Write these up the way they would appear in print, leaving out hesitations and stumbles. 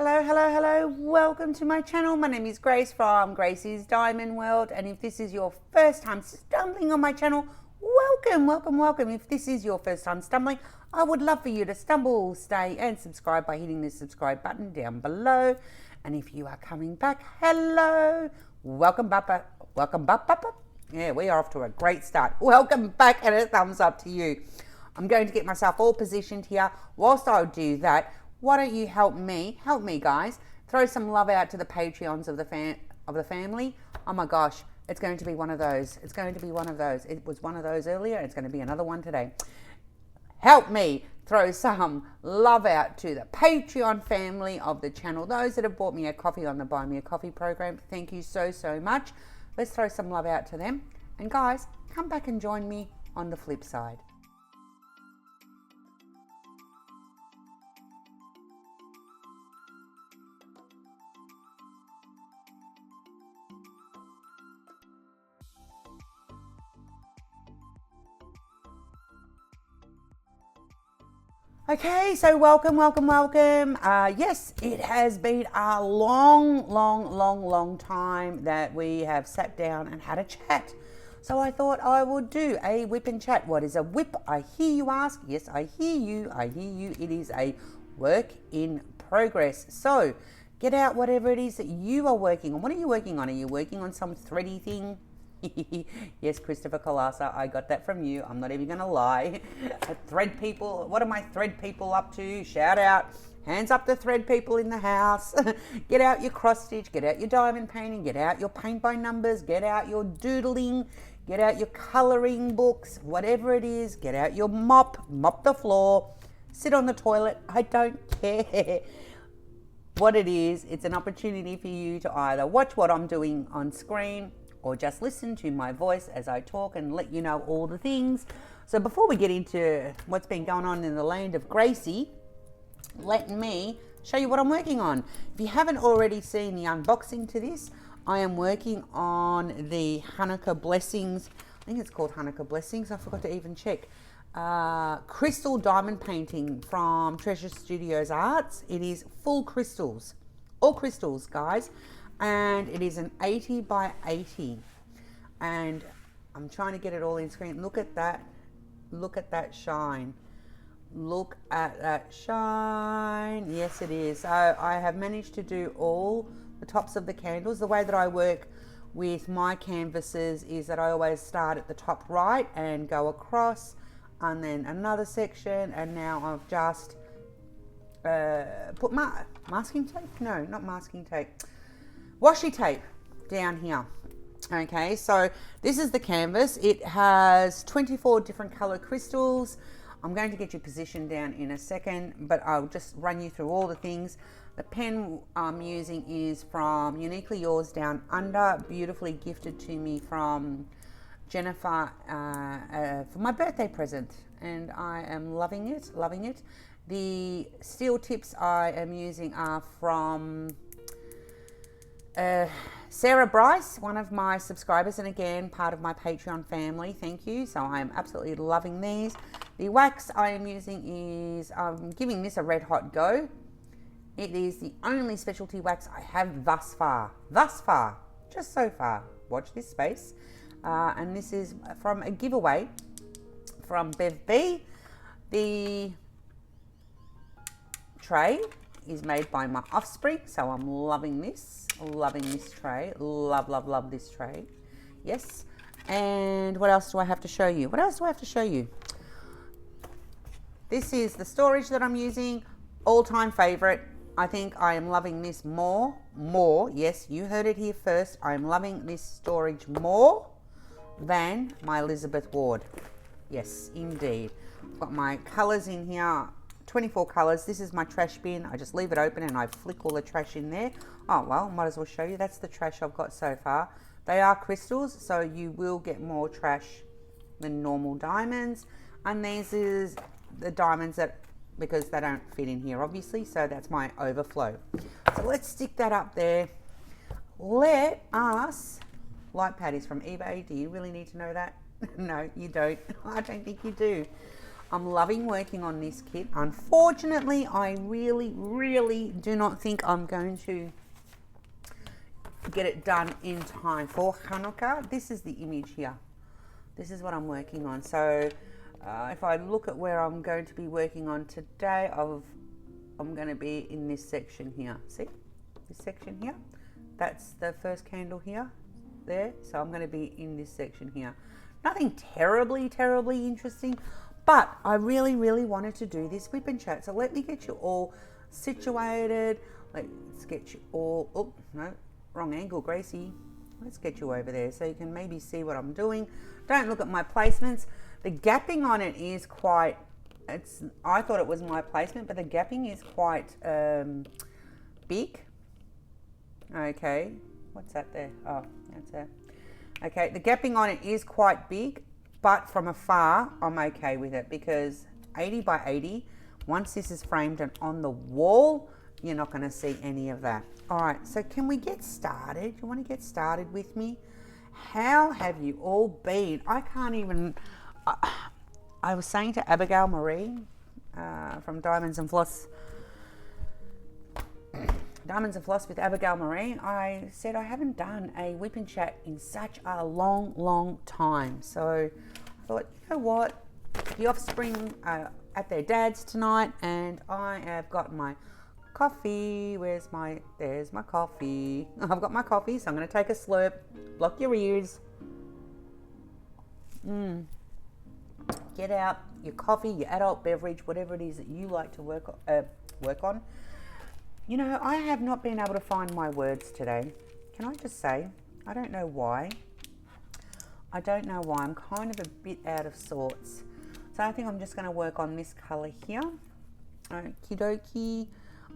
Hello, hello, hello. Welcome to my channel. My name is Grace from Gracie's Diamond World. And if this is your first time stumbling on my channel, welcome, welcome, welcome. If this is your first time stumbling, I would love for you to stumble, stay and subscribe by hitting the subscribe button down below. And if you are coming back, hello. Welcome back. Welcome back. Yeah, we are off to a great start. Welcome back and a thumbs up to you. I'm going to get myself all positioned here. Whilst I do that, why don't you help me guys, throw some love out to the Patreons of the family. Oh my gosh, it's going to be one of those. It's going to be one of those. It was one of those earlier. It's going to be another one today. Help me throw some love out to the Patreon family of the channel. Those that have bought me a coffee on the Buy Me a Coffee program. Thank you so, so much. Let's throw some love out to them. And guys, come back and join me on the flip side. Okay, so welcome. Yes, it has been a long time that we have sat down and had a chat. So I thought I would do a WIP and chat. What is a WIP? I hear you ask. Yes, I hear you. It is a work in progress. So get out whatever it is that you are working on. What are you working on? Are you working on some thready thing? Yes, Christopher Colasa, I got that from you. I'm not even going to lie. Thread people, what are my thread people up to? Shout out. Hands up the thread people in the house. Get out your cross stitch, get out your diamond painting, get out your paint by numbers, get out your doodling, get out your coloring books, whatever it is, get out your mop the floor, sit on the toilet. I don't care what it is. It's an opportunity for you to either watch what I'm doing on screen or just listen to my voice as I talk and let you know all the things. So before we get into what's been going on in the land of Gracie, let me show you what I'm working on. If you haven't already seen the unboxing to this, I am working on the Hanukkah Blessings. I think it's called Hanukkah Blessings. I forgot to even check. Crystal diamond painting from Treasure Studios Arts. It is full crystals, all crystals, guys. And it is an 80 by 80, and I'm trying to get it all in screen. Look at that shine. Look at that shine. Yes, it is. So I have managed to do all the tops of the candles. The way that I work with my canvases is that I always start at the top right and go across, and then another section, and now I've just put masking tape? No, not masking tape. Washi tape down here. Okay, so this is the canvas. It has 24 different color crystals. I'm going to get you positioned down in a second, but I'll just run you through all the things. The pen I'm using is from Uniquely Yours Down Under, beautifully gifted to me from Jennifer for my birthday present, and I am loving it. The steel tips I am using are from Sarah Bryce, one of my subscribers, and again part of my Patreon family. Thank you. So I am absolutely loving these. The wax I am using is I'm giving this a red hot go. It is the only specialty wax I have thus far, just so far. Watch this space. And this is from a giveaway from Bev B. The tray is made by my offspring, so I'm loving this tray. Love this tray. Yes. And what else do I have to show you? This is the storage that I'm using. All-time favorite. I think I am loving this more. Yes, you heard it here first. I'm loving this storage more than my Elizabeth Ward. Yes, indeed. I've got my colors in here. 24 colors. This is my trash bin. I just leave it open and I flick all the trash in there. Oh well, might as well show you. That's the trash I've got so far. They are crystals, so you will get more trash than normal diamonds. And these is the diamonds that, because they don't fit in here obviously, so that's my overflow. So let's stick that up there. Let us, light patties from eBay. Do you really need to know that? No, you don't. I don't think you do. I'm loving working on this kit. Unfortunately, I really do not think I'm going to get it done in time for Hanukkah. This is the image here. This is what I'm working on. So if I look at where I'm going to be working on today, I'm going to be in this section here. See this section here? That's the first candle here, there. So I'm going to be in this section here. Nothing terribly interesting, but I really wanted to do this WIP and chat. So let me get you all situated. Let's get you all, oh no, wrong angle, Gracie. Let's get you over there so you can maybe see what I'm doing. Don't look at my placements. The gapping on it is quite, I thought it was my placement, but the gapping is quite big. Okay, what's that there? Oh, that's it. Okay, the gapping on it is quite big, but from afar, I'm okay with it because 80 by 80, once this is framed and on the wall, you're not going to see any of that. All right, so can we get started? You want to get started with me? How have you all been? I can't even, I was saying to Abigail Marie from Diamonds and Floss with Abigail Marie, I said I haven't done a WIP and chat in such a long time. So I thought, you know what? The offspring are at their dad's tonight and I have got my coffee. There's my coffee. I've got my coffee, so I'm going to take a slurp. Block your ears. Get out your coffee, your adult beverage, whatever it is that you like to work on. You know, I have not been able to find my words today. Can I just say, I don't know why. I'm kind of a bit out of sorts. So I think I'm just going to work on this colour here. Okie dokie.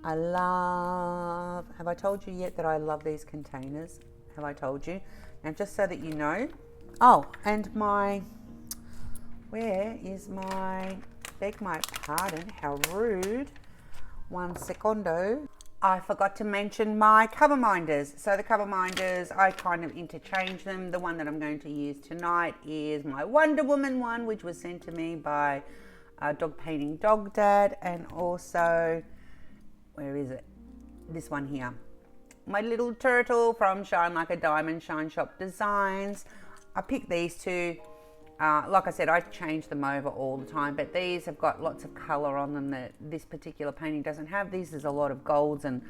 Have I told you yet that I love these containers? Have I told you? Now, just so that you know. Oh, and beg my pardon, how rude. 1 secondo. I forgot to mention my cover minders. So the cover minders, I kind of interchange them. The one that I'm going to use tonight is my Wonder Woman one, which was sent to me by Dog Painting Dog Dad, and also, where is it? This one here. My little turtle from Shine Like a Diamond Shine Shop Designs. I picked these two. Like I said, I change them over all the time, but these have got lots of colour on them that this particular painting doesn't have. This is a lot of golds and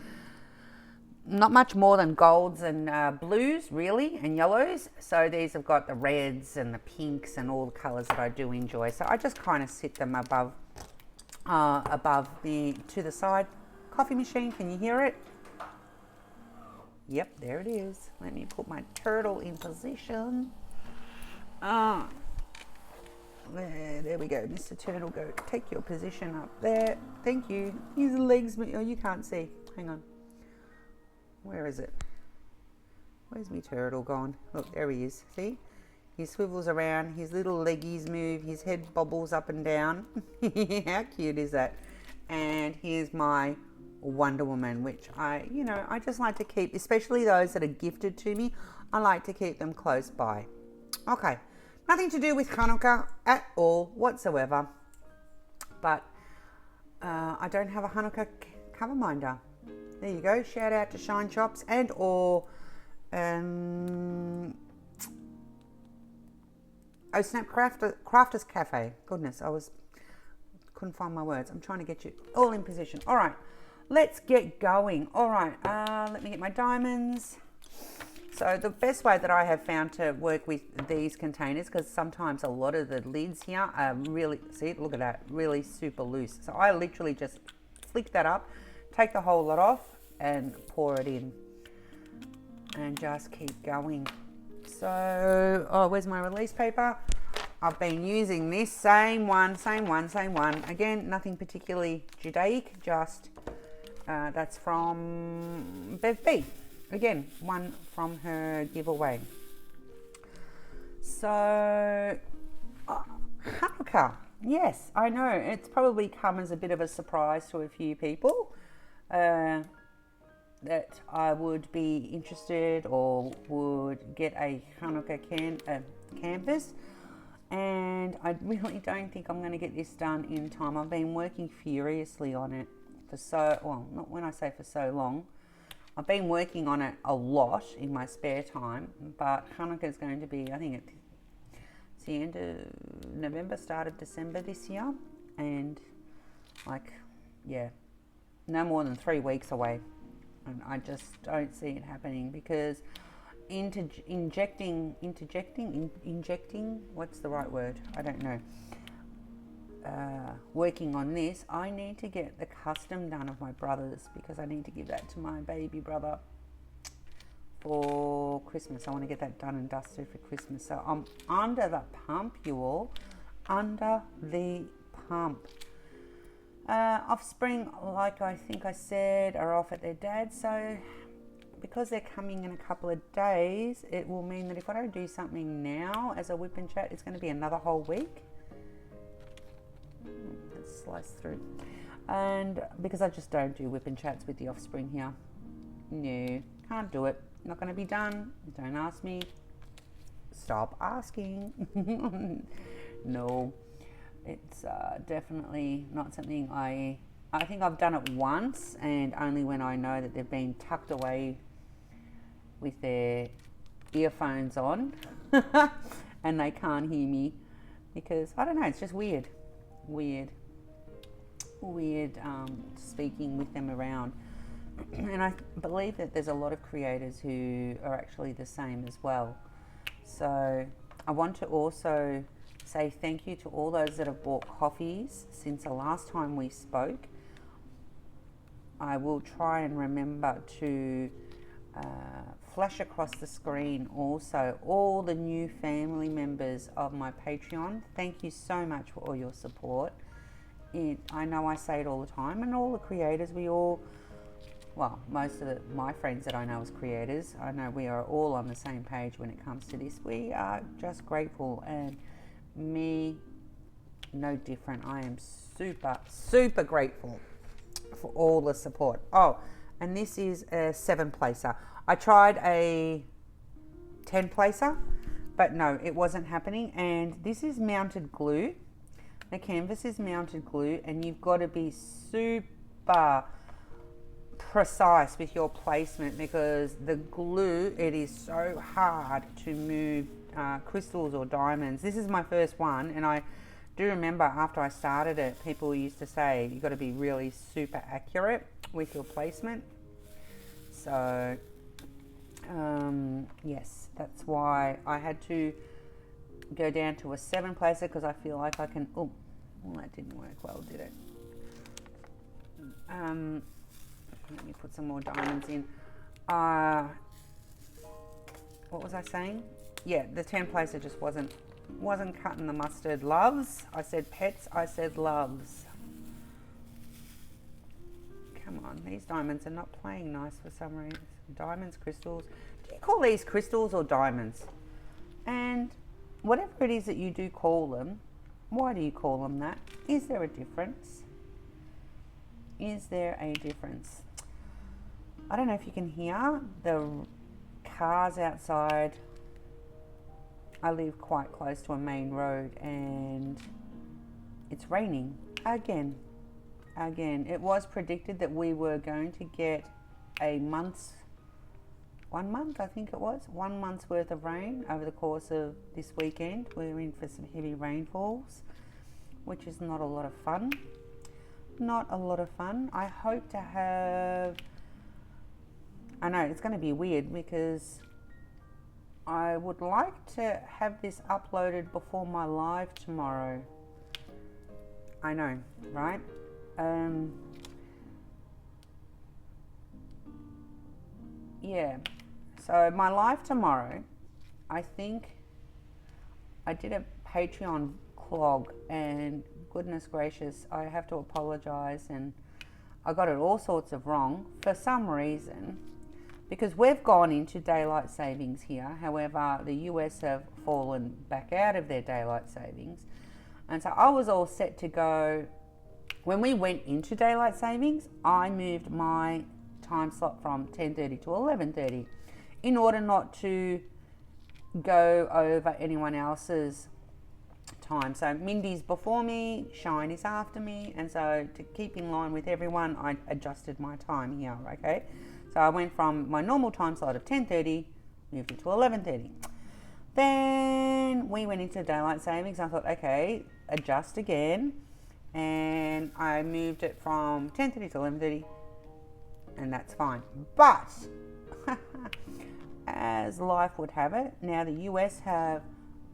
not much more than golds and blues, really, and yellows. So these have got the reds and the pinks and all the colours that I do enjoy. So I just kind of sit them above to the side. Coffee machine, can you hear it? Yep, there it is. Let me put my turtle in position. There we go, Mr. Turtle, go take your position up there. Thank you. His legs, oh, you can't see. Hang on. Where is it? Where's my turtle gone? Look, there he is. See? He swivels around, his little leggies move, his head bobbles up and down. How cute is that? And here's my Wonder Woman, which I just like to keep, especially those that are gifted to me. I like to keep them close by. Okay. Nothing to do with Hanukkah at all whatsoever, but I don't have a Hanukkah cover minder. There you go. Shout out to Shine Shops and or Snap Crafters Cafe. Goodness, couldn't find my words. I'm trying to get you all in position. All right, let's get going. All right, let me get my diamonds. So the best way that I have found to work with these containers, because sometimes a lot of the lids here are really, see, look at that, really super loose. So I literally just flick that up, take the whole lot off and pour it in and just keep going. So, where's my release paper? I've been using this same one. Again, nothing particularly Judaic, just that's from Bev B. Again, one from her giveaway. So, Hanukkah. Yes, I know. It's probably come as a bit of a surprise to a few people that I would be interested or would get a Hanukkah canvas. and I really don't think I'm going to get this done in time. I've been working furiously on it for not when I say for so long. I've been working on it a lot in my spare time, but Hanukkah is going to be, I think it's the end of November, start of December this year, and no more than 3 weeks away, and I just don't see it happening because injecting, what's the right word? I don't know. Working on this, I need to get the custom done of my brother's because I need to give that to my baby brother for Christmas. I want to get that done and dusted for Christmas. So I'm under the pump, you all. Under the pump. Offspring, like I think I said, are off at their dad's. So because they're coming in a couple of days, it will mean that if I don't do something now as a WIP N CHAT, it's going to be another whole week. Let's slice through. And because I just don't do WIP N CHATs with the offspring here. No, can't do it. Not going to be done. Don't ask me. Stop asking. No, it's definitely not something I think I've done it once, and only when I know that they've been tucked away with their earphones on and they can't hear me, because I don't know, it's just weird speaking with them around. And I believe that there's a lot of creators who are actually the same as well. So I want to also say thank you to all those that have bought coffees since the last time we spoke. I will try and remember to flash across the screen also all the new family members of my Patreon. Thank you so much for all your support. I know I say it all the time, and all the creators, most of my friends that I know as creators, I know we are all on the same page when it comes to this. We are just grateful, and me no different. I am super grateful for all the support. Oh, and this is a 7-placer. I tried a 10-placer, but no, it wasn't happening. And this is mounted glue. The canvas is mounted glue, and you've got to be super precise with your placement, because the glue, it is so hard to move crystals or diamonds. This is my first one, and I do remember after I started it, people used to say you got to be really super accurate with your placement. So yes, that's why I had to go down to a 7-placer, because I feel like I can. Oh, well, that didn't work well, did it? Let me put some more diamonds in. What was I saying? Yeah, the 10-placer just wasn't cutting the mustard. Loves. I said pets. I said loves. Come on, these diamonds are not playing nice for some reason. Diamonds, crystals. Do you call these crystals or diamonds? And whatever it is that you do call them, why do you call them that? Is there a difference? Is there a difference? I don't know if you can hear the cars outside. I live quite close to a main road, and it's raining again. It was predicted that we were going to get a month's 1 month, I think it was, 1 month's worth of rain over the course of this weekend. We're in for some heavy rainfalls, which is not a lot of fun. Not a lot of fun. I hope to have, I know it's going to be weird because I would like to have this uploaded before my live tomorrow. I know, right? Yeah. So my live tomorrow, I think I did a Patreon clog, and goodness gracious, I have to apologize, and I got it all sorts of wrong for some reason, because we've gone into daylight savings here. However, the US have fallen back out of their daylight savings, and so I was all set to go. When we went into daylight savings, I moved my time slot from 10:30 to 11:30 in order not to go over anyone else's time. So Mindy's before me, Shine is after me, and so to keep in line with everyone, I adjusted my time here, okay? So I went from my normal time slot of 10:30, moved it to 11:30. Then we went into daylight savings. I thought, okay, adjust again, and I moved it from 10:30 to 11:30, and that's fine. But as life would have it, now the US have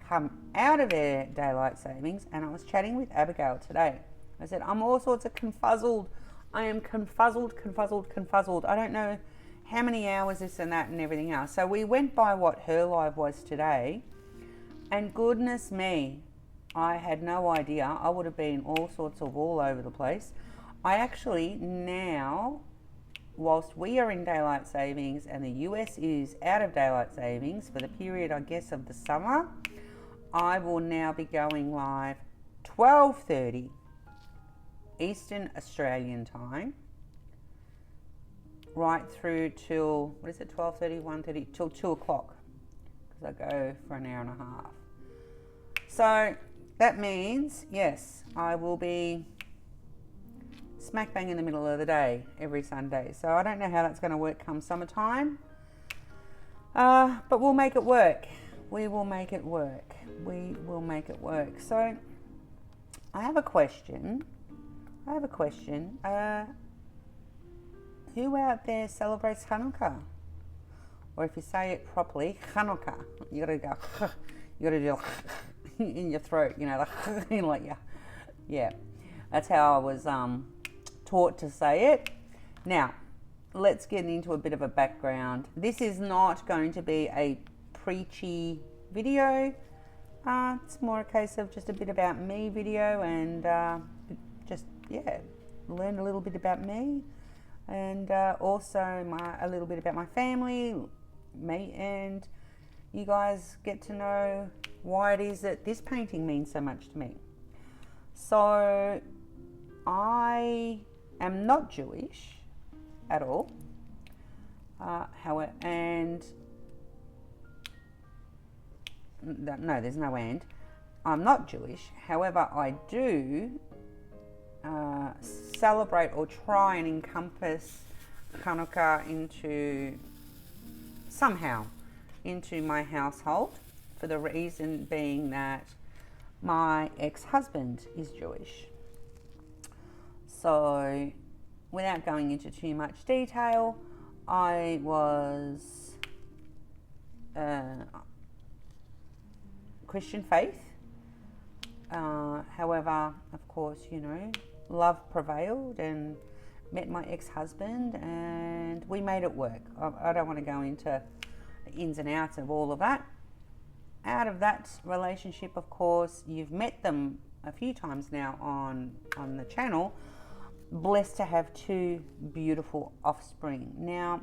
come out of their daylight savings, and I was chatting with Abigail today. I said, I'm all sorts of confuzzled. I am confuzzled. I don't know how many hours this and that and everything else. So we went by what her live was today, and goodness me, I had no idea. I would have been all sorts of all over the place. I actually now, whilst we are in daylight savings and the US is out of daylight savings for the period, I guess, of the summer, I will now be going live 12:30 Eastern Australian time, right through till, what is it, 12:30, 1:30, till 2 o'clock, because I go for an hour and a half. So that means, yes, I will be smack bang in the middle of the day every Sunday. So I don't know how that's going to work come summertime, but we'll make it work. We will make it work. We will make it work. So I have a question. Who out there celebrates Hanukkah? Or if you say it properly, Hannukkah. You gotta go, you gotta do in your throat, you know, like, yeah. That's how I was taught to say it. Now, let's get into a bit of a background. This is not going to be a preachy video. It's more a case of just a bit about me video, and learn a little bit about me, and also a little bit about my family, me, and you guys get to know why it is that this painting means so much to me. So I am not Jewish at all, no, there's no and. I'm not Jewish. However, I do celebrate or try and encompass Hanukkah into my household, for the reason being that my ex-husband is Jewish. So without going into too much detail, I was Christian faith. However, of course, you know, love prevailed and met my ex-husband, and we made it work. I don't want to go into the ins and outs of all of that. Out of that relationship, of course, you've met them a few times now on the channel. Blessed to have two beautiful offspring. Now,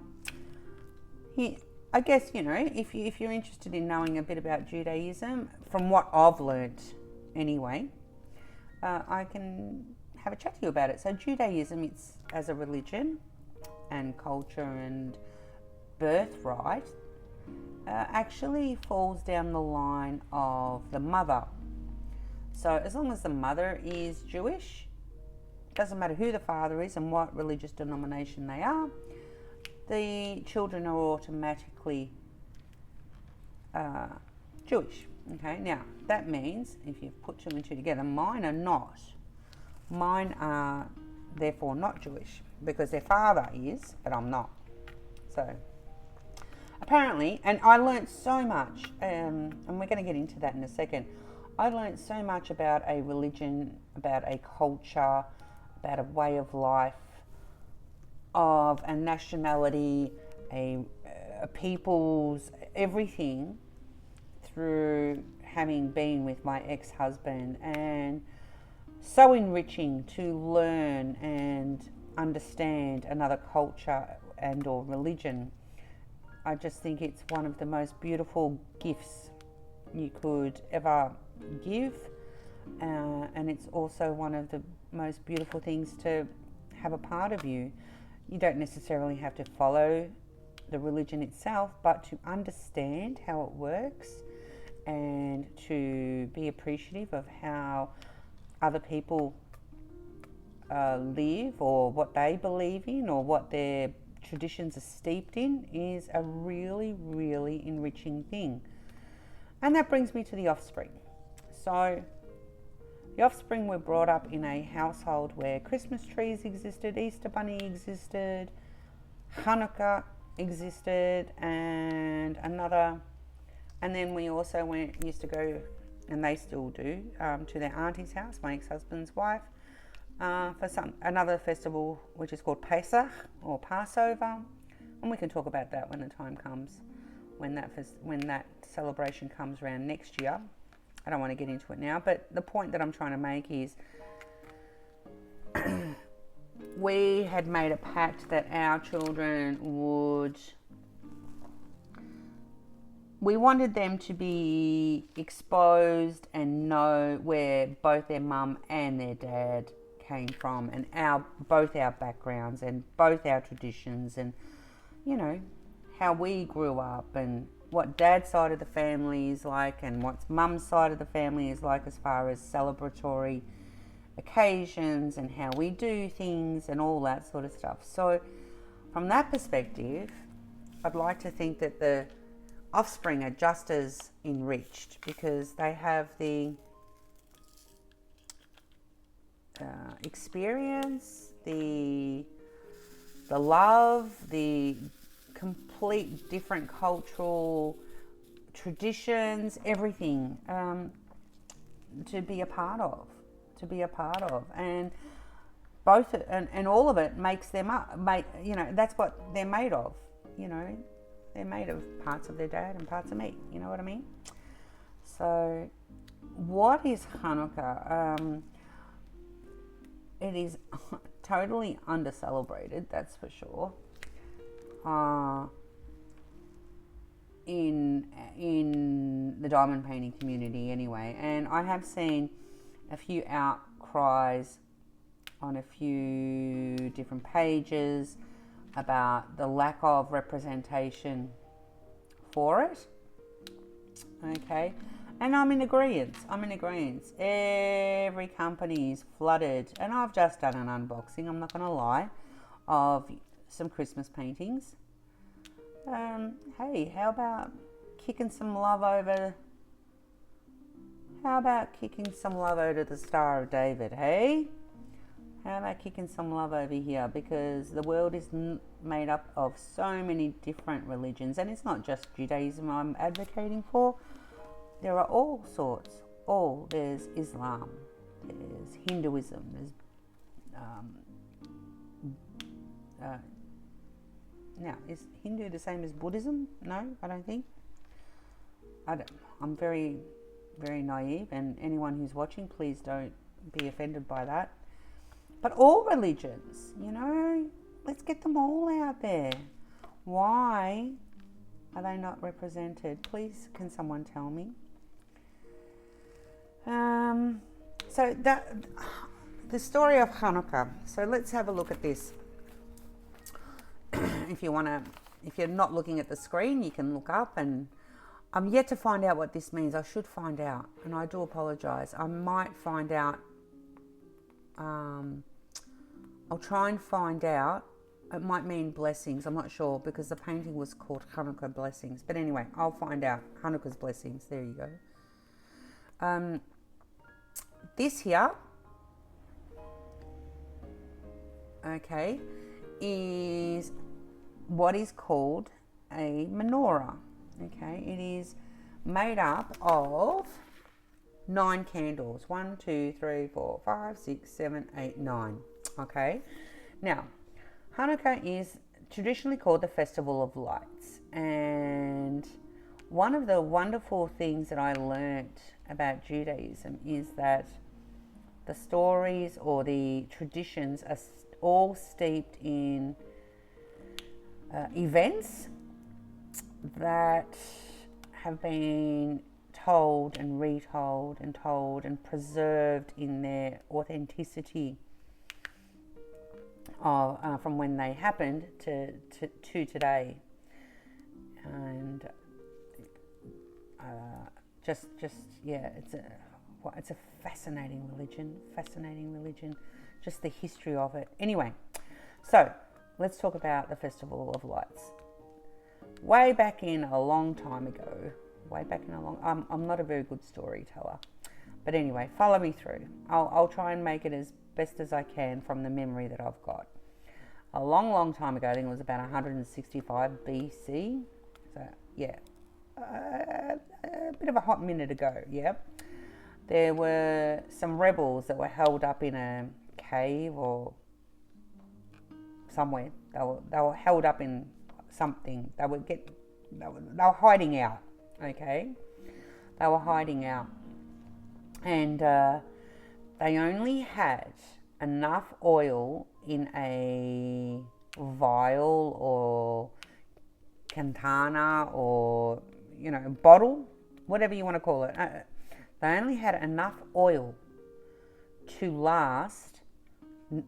I guess, you know, if you're interested in knowing a bit about Judaism, from what I've learnt anyway, I can have a chat to you about it. So Judaism, it's as a religion and culture and birthright, actually falls down the line of the mother. So as long as the mother is Jewish, doesn't matter who the father is and what religious denomination they are, the children are automatically Jewish. Okay, now that means if you put two and two together, mine are not. Mine are therefore not Jewish because their father is, but I'm not. So apparently, and I learnt so much, and we're going to get into that in a second. I learnt so much about a religion, about a culture, about a way of life, of a nationality, a people's, everything, through having been with my ex-husband, and so enriching to learn and understand another culture and or religion. I just think it's one of the most beautiful gifts you could ever give, and it's also one of the most beautiful things to have a part of you. You don't necessarily have to follow the religion itself, but to understand how it works and to be appreciative of how other people live, or what they believe in, or what their traditions are steeped in, is a really, really enriching thing. And that brings me to the offspring. So the offspring were brought up in a household where Christmas trees existed, Easter Bunny existed, Hanukkah existed, and then we also used to go, and they still do, to their auntie's house, my ex-husband's wife, for another festival which is called Pesach or Passover, and we can talk about that when the time comes, when that celebration comes around next year. I don't want to get into it now, but the point that I'm trying to make is we had made a pact that our children we wanted them to be exposed and know where both their mum and their dad came from, and both our backgrounds and both our traditions, and how we grew up, and what dad's side of the family is like, and what mum's side of the family is like, as far as celebratory occasions and how we do things and all that sort of stuff. So from that perspective, I'd like to think that the offspring are just as enriched, because they have the experience, the love, the complete different cultural traditions, everything to be a part of, and both and all of it makes them up. That's what they're made of. They're made of parts of their dad and parts of me. You know what I mean? So, what is Hanukkah? It is totally under-celebrated, that's for sure. In the diamond painting community anyway, and I have seen a few outcries on a few different pages about the lack of representation for it. Okay, and I'm in agreement. Every company is flooded, and I've just done an unboxing, I'm not going to lie, of some Christmas paintings. Hey, how about kicking some love over to the Star of David, hey? How about kicking some love over here? Because the world is made up of so many different religions, and it's not just Judaism I'm advocating for. There are all sorts. There's Islam, there's Hinduism, there's now, is Hindu the same as Buddhism? No, I don't think. I'm very, very naive, and anyone who's watching, please don't be offended by that. But all religions, let's get them all out there. Why are they not represented? Please, can someone tell me? So the story of Hanukkah. So let's have a look at this. If you're not looking at the screen, you can look up, and I'm yet to find out what this means. I should find out, and I do apologize. I might find out. I'll try and find out. It might mean blessings. I'm not sure, because the painting was called Hanukkah Blessings. But anyway, I'll find out. Hanukkah's Blessings. There you go. This here, okay, is what is called a menorah. Okay, it is made up of 9 candles. 1, 2, 3, 4, 5, 6, 7, 8, 9. Okay, now Hanukkah is traditionally called the Festival of Lights, and one of the wonderful things that I learnt about Judaism is that the stories or the traditions are all steeped in events that have been told and retold and told and preserved in their authenticity of, from when they happened to today. And yeah, it's a fascinating religion, just the history of it. Anyway, so let's talk about the Festival of Lights. Way back in a long time ago, I'm not a very good storyteller, but anyway, follow me through. I'll try and make it as best as I can from the memory that I've got. A long time ago, I think it was about 165 BC. So yeah, a bit of a hot minute ago. Yeah, there were some rebels that were held up in a cave or somewhere. They were held up in something. They were hiding out. Okay, they were hiding out, and they only had enough oil in a vial or cantana or bottle, whatever you want to call it. They only had enough oil to last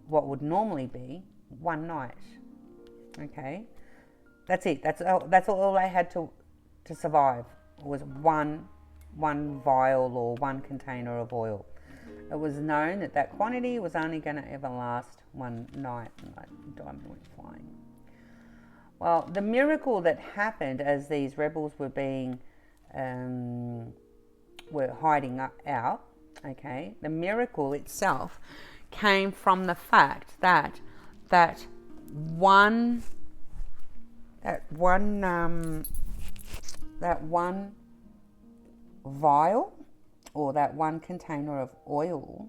what would normally be one night. Okay, that's it. That's all they had to survive was one vial or one container of oil. It was known that quantity was only going to ever last one night, and that diamond went flying. Well, the miracle that happened as these rebels were hiding out, okay, the miracle itself came from the fact that one vial or that one container of oil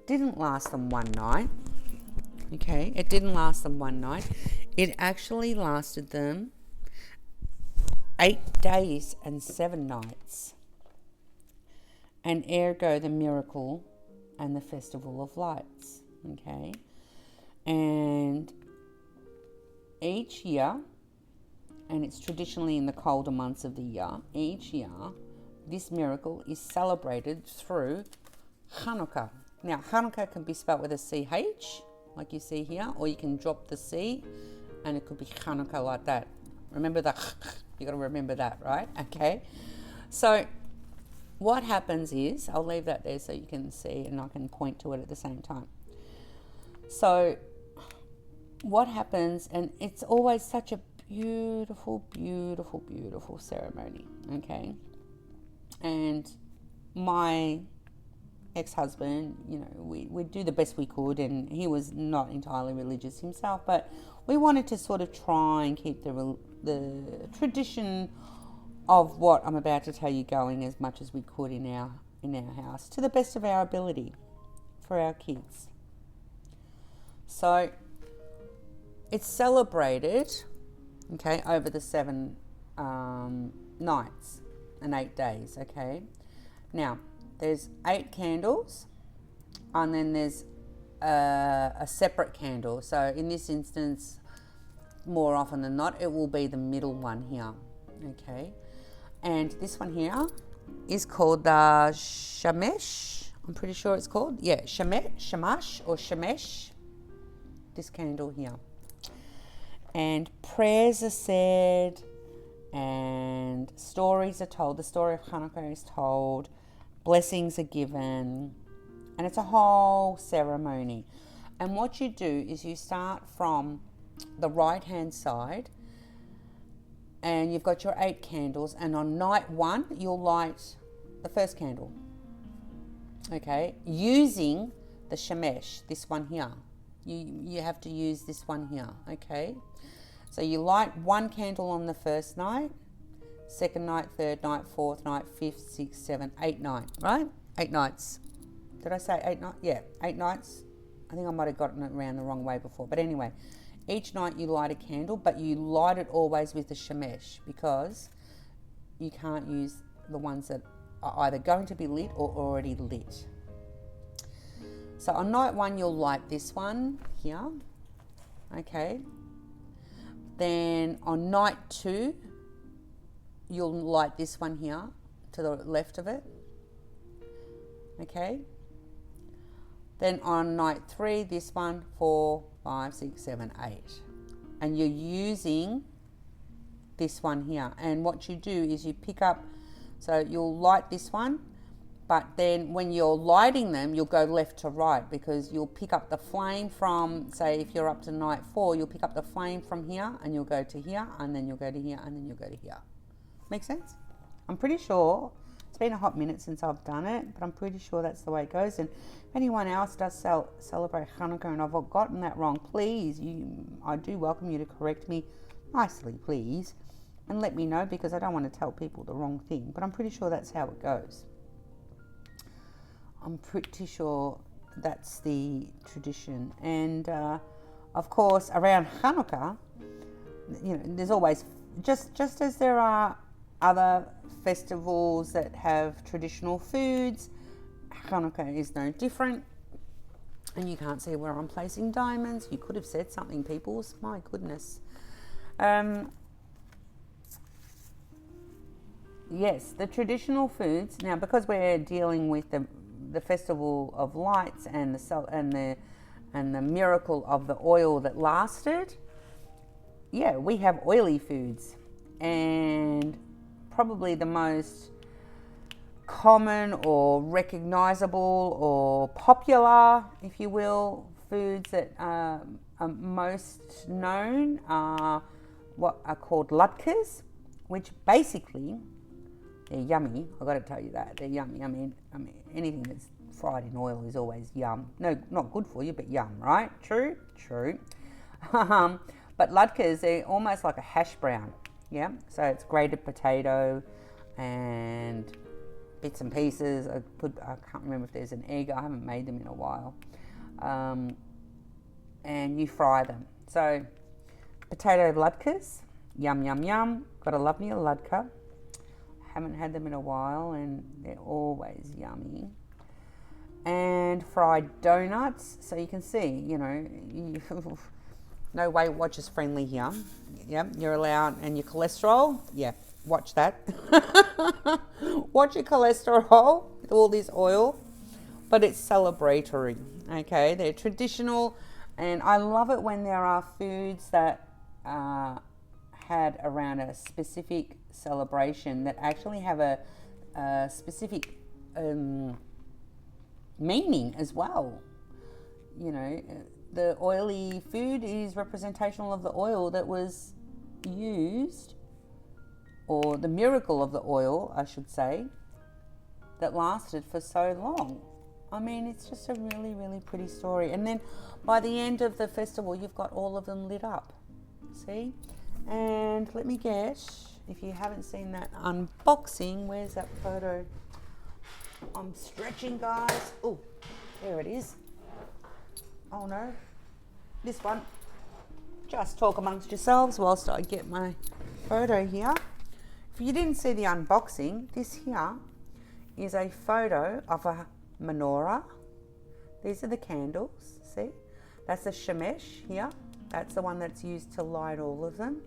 didn't last them one night. Okay, it didn't last them one night. It actually lasted them 8 days and 7 nights. And ergo the miracle and the Festival of Lights. Okay, and each year, and it's traditionally in the colder months of the year, each year this miracle is celebrated through Hannukkah. Now, Hannukkah can be spelled with a CH, like you see here, or you can drop the C, and it could be Hannukkah like that. Remember that? You got to remember that, right? Okay. So, what happens is, I'll leave that there so you can see, and I can point to it at the same time. So, what happens, and it's always such a beautiful ceremony. Okay. And my ex-husband, we do the best we could, and he was not entirely religious himself, but we wanted to sort of try and keep the tradition of what I'm about to tell you going as much as we could in our house to the best of our ability for our kids. So it's celebrated, okay, over the 7 nights and 8 days, okay. Now, there's 8 candles, and then there's a separate candle. So in this instance, more often than not, it will be the middle one here, okay. And this one here is called the Shemesh. I'm pretty sure it's called, yeah, Shamash or Shemesh. This candle here. And prayers are said, and stories are told. The story of Hanukkah is told, blessings are given, and it's a whole ceremony. And what you do is you start from the right hand side, and you've got your 8 candles, and on night 1 you'll light the first candle, okay, using the Shemesh, this one here. You have to use this one here, okay. So you light 1 candle on the first night, second night, third night, fourth night, fifth, sixth, seventh, 8 nights, right? 8 nights. Did I say 8 nights? Yeah, 8 nights. I think I might have gotten it around the wrong way before. But anyway, each night you light a candle, but you light it always with the Shemesh, because you can't use the ones that are either going to be lit or already lit. So on night 1, you'll light this one here, okay. Then on night 2, you'll light this one here to the left of it, okay. Then on night 3, this one, 4, 5, 6, 7, 8. And you're using this one here. And what you do is you pick up So you'll light this one, but then when you're lighting them, you'll go left to right, because you'll pick up the flame from, say, if you're up to night 4, you'll pick up the flame from here, and you'll go to here, and then you'll go to here, and then you'll go to here. Make sense? I'm pretty sure, it's been a hot minute since I've done it, but I'm pretty sure that's the way it goes. And if anyone else does celebrate Hanukkah and I've gotten that wrong, please, I do welcome you to correct me nicely, please, and let me know, because I don't want to tell people the wrong thing, but I'm pretty sure that's how it goes. I'm pretty sure that's the tradition. And of course, around Hanukkah, you know, there's always, just as there are other festivals that have traditional foods, Hanukkah is no different. And you can't see where I'm placing diamonds. You could have said something, peoples. My goodness. Yes, the traditional foods. Now, because we're dealing with the festival of lights and the miracle of the oil that lasted, yeah, we have oily foods. And probably the most common or recognizable or popular, if you will, foods that are most known are what are called latkes, which basically, they're yummy. I've got to tell you that. They're yummy. I mean, anything that's fried in oil is always yum. No, not good for you, but yum, right? True? True. But latkes, they're almost like a hash brown. Yeah, so it's grated potato and bits and pieces. I can't remember if there's an egg. I haven't made them in a while. And you fry them. So potato latkes, yum, yum, yum. Gotta love me a latke. Haven't had them in a while, and they're always yummy. And fried donuts. So you can see, you know, no Weight Watchers friendly here. Yeah, you're allowed, and your cholesterol, yeah, watch that. Watch your cholesterol with all this oil, but it's celebratory, okay? They're traditional, and I love it when there are foods that had around a specific celebration that actually have a specific meaning as well. You know, the oily food is representational of the oil that was used, or the miracle of the oil, I should say, that lasted for so long. I mean, it's just a really, really pretty story. And then by the end of the festival, you've got all of them lit up. See? And let me guess, if you haven't seen that unboxing, where's that photo? I'm stretching, guys. Oh, there it is. Oh no, this one. Just talk amongst yourselves whilst I get my photo here. If you didn't see the unboxing, this here is a photo of a menorah. These are the candles, see? That's the shemesh here. That's the one that's used to light all of them.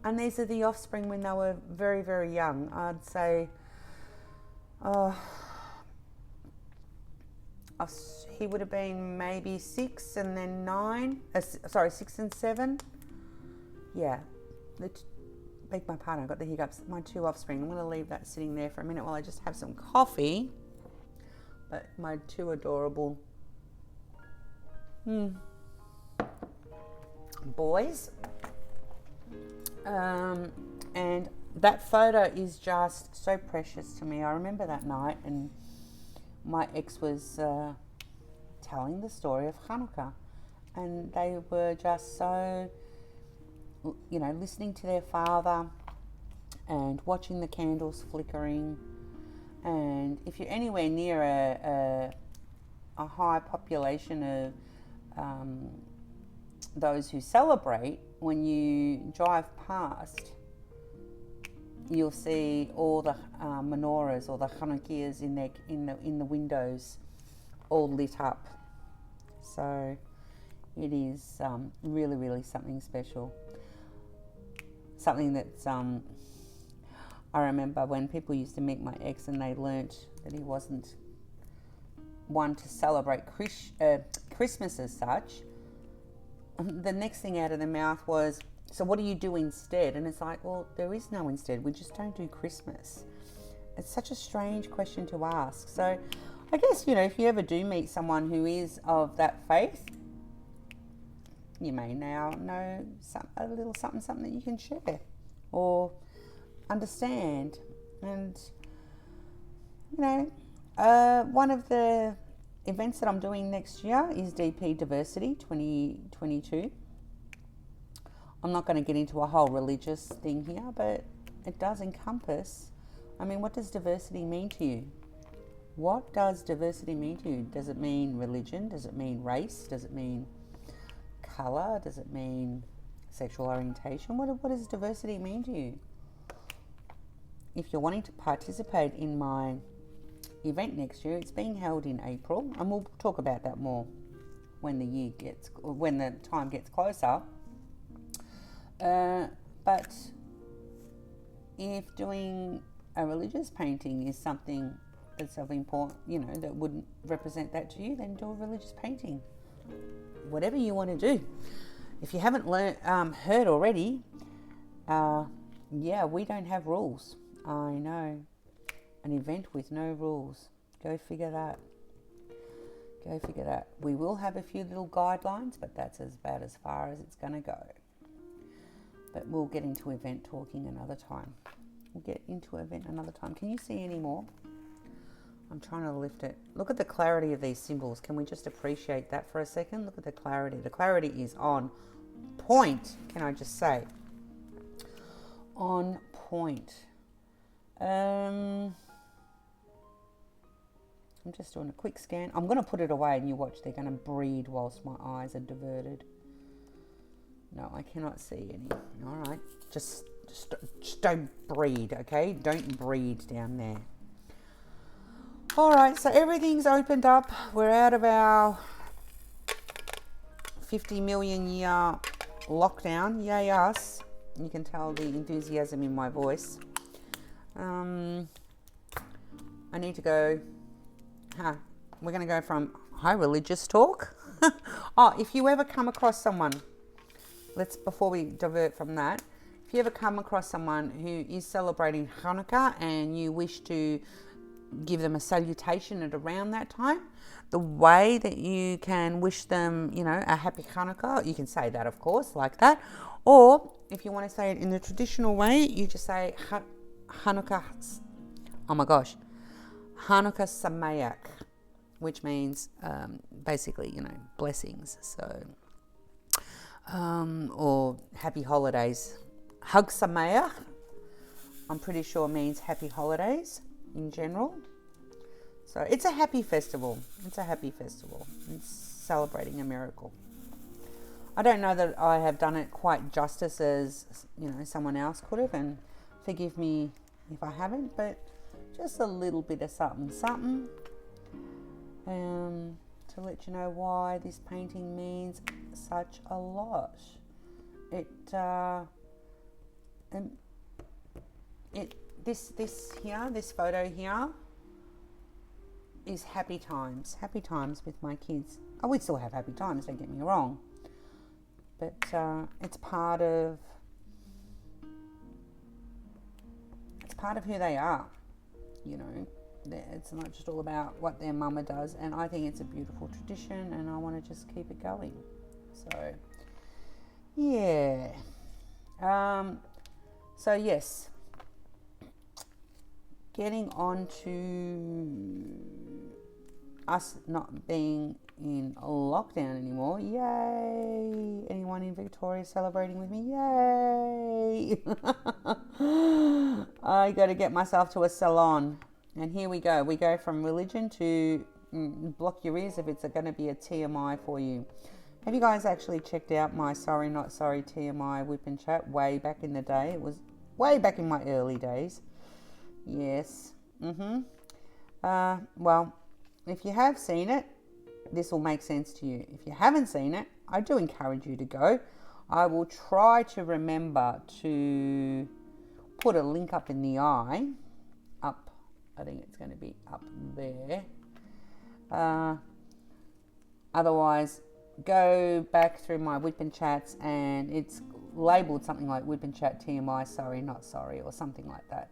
And these are the offspring when they were very, very young. I'd say, he would have been maybe 6 and then 9. 6 and 7. Yeah. Beg my pardon, I got the hiccups. My 2 offspring. I'm going to leave that sitting there for a minute while I just have some coffee. But my 2 adorable boys. And that photo is just so precious to me. I remember that night, and my ex was telling the story of Hanukkah, and they were just so, you know, listening to their father and watching the candles flickering. And if you're anywhere near a high population of those who celebrate, when you drive past, you'll see all the menorahs or the Hanukkiahs in the windows, all lit up. So it is really, really something special. Something that's I remember when people used to meet my ex and they learnt that he wasn't one to celebrate Christmas as such. The next thing out of their mouth was, so what do you do instead? And it's like, well, there is no instead. We just don't do Christmas. it's such a strange question to ask. So I guess, you know, if you ever do meet someone who is of that faith, you may now know a little something that you can share or understand. And, you know, one of the events that I'm doing next year is DP Diversity 2022. I'm not going to get into a whole religious thing here, but it does encompass, I mean, what does diversity mean to you? What does diversity mean to you? Does it mean religion? Does it mean race? Does it mean colour? Does it mean sexual orientation? What does diversity mean to you? If you're wanting to participate in my event next year, it's being held in April, and we'll talk about that more when the time gets closer. But if doing a religious painting is something that's of important, you know, that wouldn't represent that to you, then do a religious painting. Whatever you want to do. If you haven't heard already, yeah, we don't have rules. I know. An event with no rules. Go figure that. Go figure that. We will have a few little guidelines, but that's about as far as it's going to go. But we'll get into event talking another time. Can you see any more? I'm trying to lift it. Look at the clarity of these symbols. Can we just appreciate that for a second? Look at the clarity. The clarity is on point, can I just say? On point. I'm just doing a quick scan. I'm going to put it away and you watch. They're going to breed whilst my eyes are diverted. No, I cannot see any. All right. Just don't breed, okay? Don't breed down there. All right, so everything's opened up. We're out of our 50 million year lockdown. Yay us. You can tell the enthusiasm in my voice. I need to go. We're going to go from high religious talk. Oh, if you ever come across someone, before we divert from that, if you ever come across someone who is celebrating Hanukkah and you wish to give them a salutation at around that time, the way that you can wish them, you know, a happy Hanukkah, you can say that, of course, like that. Or if you want to say it in the traditional way, you just say Hanukkah, Hanukkah Sameach, which means basically, you know, blessings. So, or happy holidays. Hag Sameach, I'm pretty sure means happy holidays in general. So it's a happy festival. It's celebrating a miracle. I don't know that I have done it quite justice as, you know, someone else could have, and forgive me if I haven't, but just a little bit of something to let you know why this painting means such a lot. This photo here is happy times with my kids. Oh, we still have happy times, don't get me wrong, but it's part of who they are, you know. It's not just all about what their mama does, and I think it's a beautiful tradition, and I want to just keep it going. So yeah, so yes, getting on to us not being in lockdown anymore. Yay! Anyone in Victoria celebrating with me? Yay! I got to get myself to a salon. And here we go. We go from religion to block your ears if it's going to be a TMI for you. Have you guys actually checked out my Sorry Not Sorry TMI WIP N CHAT way back in the day? It was way back in my early days. Yes. Well, if you have seen it, this will make sense to you. If you haven't seen it, I do encourage you to go. I will try to remember to put a link up in the eye. I think it's going to be up there. Otherwise, go back through my WIP N chats, and it's labelled something like WIP N CHAT TMI Sorry Not Sorry or something like that.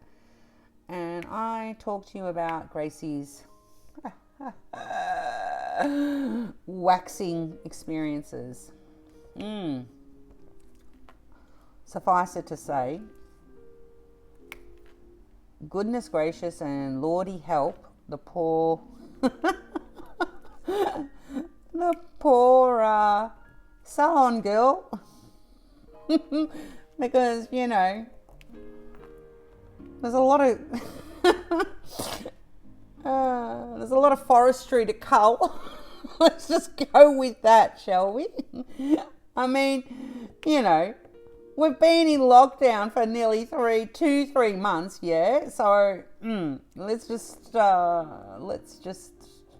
and I talk to you about Gracie's waxing experiences. Suffice it to say, goodness gracious and Lordy help the poor salon girl. Because, you know, there's a lot of forestry to cull. Let's just go with that, shall we? I mean, you know, we've been in lockdown for nearly 3 months, yeah. So let's just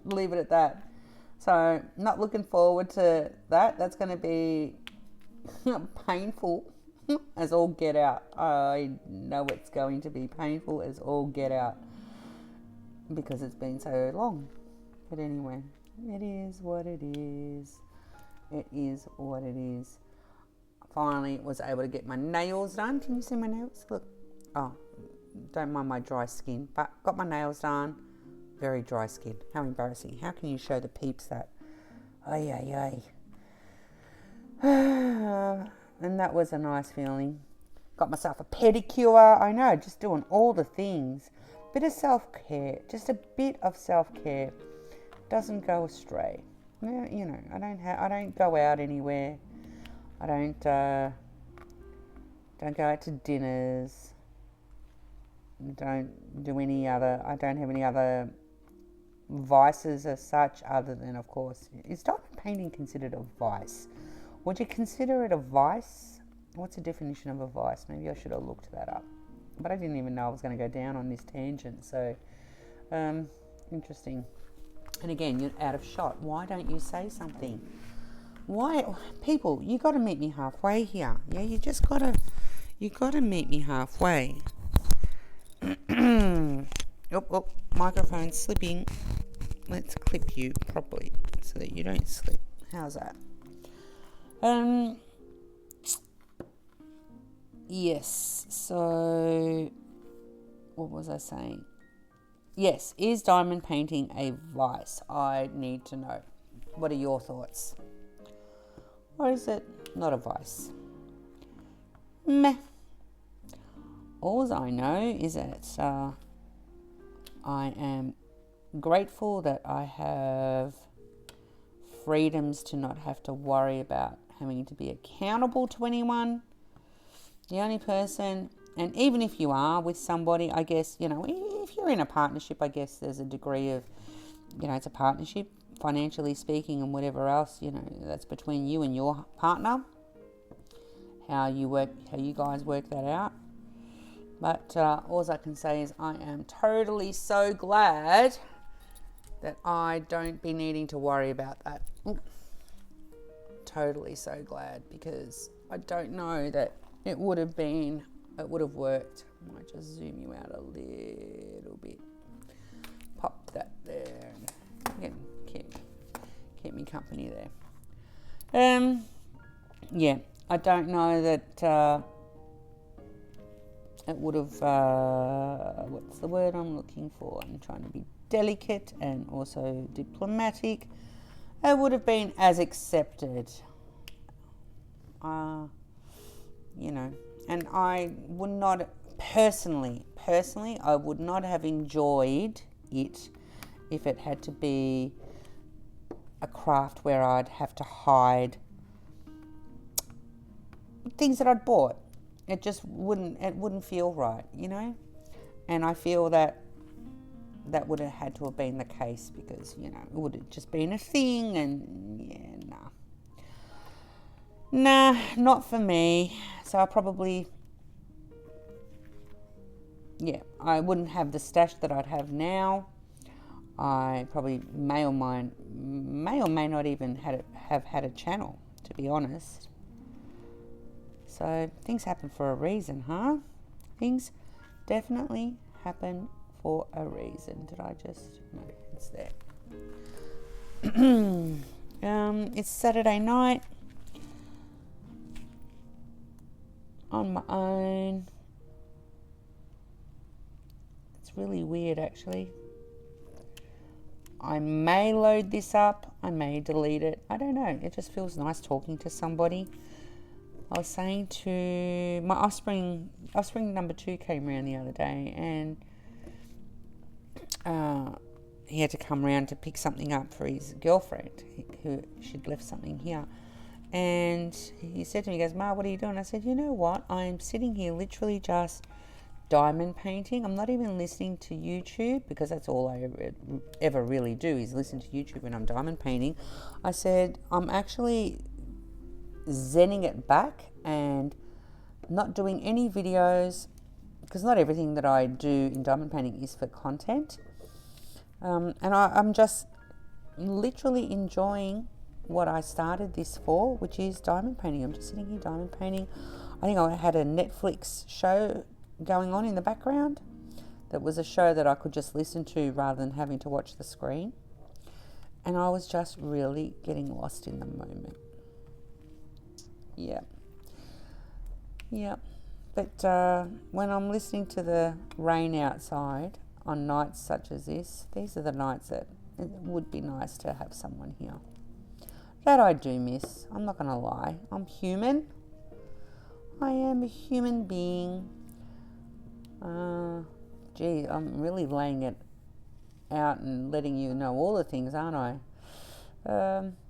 leave it at that. So not looking forward to that. That's going to be painful as all get out. I know it's going to be painful as all get out because it's been so long. But anyway, it is what it is. It is what it is. Finally was able to get my nails done. Can you see my nails? Look. Oh, don't mind my dry skin, but got my nails done. Very dry skin. How embarrassing. How can you show the peeps that? Ay. And that was a nice feeling. Got myself a pedicure. I know, just doing all the things. Bit of self-care. Just a bit of self-care. Doesn't go astray. Yeah, you know, I don't go out anywhere. I don't go out to dinners. I don't have any other vices as such, other than, of course, is diamond painting considered a vice? Would you consider it a vice? What's the definition of a vice? Maybe I should have looked that up, but I didn't even know I was going to go down on this tangent. So interesting. And again, you're out of shot. Why don't you say something? Why, people? You got to meet me halfway here. Yeah, you got to meet me halfway. Oh, microphone's slipping. Let's clip you properly so that you don't slip. How's that? Yes. So, what was I saying? Yes, is diamond painting a vice? I need to know. What are your thoughts? Or is it not a vice? Meh. All I know is that I am grateful that I have freedoms to not have to worry about having to be accountable to anyone. The only person, and even if you are with somebody, I guess, you know, if you're in a partnership, I guess there's a degree of, you know, it's a partnership, financially speaking, and whatever else, you know, that's between you and your partner. How you guys work that out. But all I can say is I am totally so glad that I don't be needing to worry about that. Ooh. Totally so glad, because I don't know that it would have worked. I might just zoom you out a little bit. Pop that there. Again, keep me company there. Yeah, I don't know that it would have, what's the word I'm looking for? I'm trying to be delicate and also diplomatic. It would have been as accepted. You know, and I would not, personally, I would not have enjoyed it if it had to be a craft where I'd have to hide things that I'd bought. It just wouldn't feel right, you know? And I feel that would have had to have been the case, because, you know, it would have just been a thing, and yeah, nah, not for me. So I probably, yeah, I wouldn't have the stash that I'd have now. I probably may or may not even have had a channel, to be honest. So things happen for a reason, huh? Things definitely happen for a reason. Did I just? No, it's there. It's Saturday night. On my own. It's really weird, actually. I may load this up. I may delete it. I don't know. It just feels nice talking to somebody. I was saying to my offspring number 2 came around the other day, and he had to come around to pick something up for his girlfriend, who she'd left something here. And he said to me, he goes, "Ma, what are you doing?" I said, "You know what? I'm sitting here literally just diamond painting. I'm not even listening to YouTube, because that's all I ever really do is listen to YouTube when I'm diamond painting." I said, "I'm actually zenning it back and not doing any videos, because not everything that I do in diamond painting is for content. And I'm just literally enjoying what I started this for, which is diamond painting. I'm just sitting here diamond painting. I think I had a Netflix show going on in the background that was a show that I could just listen to rather than having to watch the screen. And I was just really getting lost in the moment. Yeah. But when I'm listening to the rain outside on nights such as this, these are the nights that it would be nice to have someone here. That I do miss. I'm not going to lie. I'm human. I am a human being. Gee, I'm really laying it out and letting you know all the things, aren't I?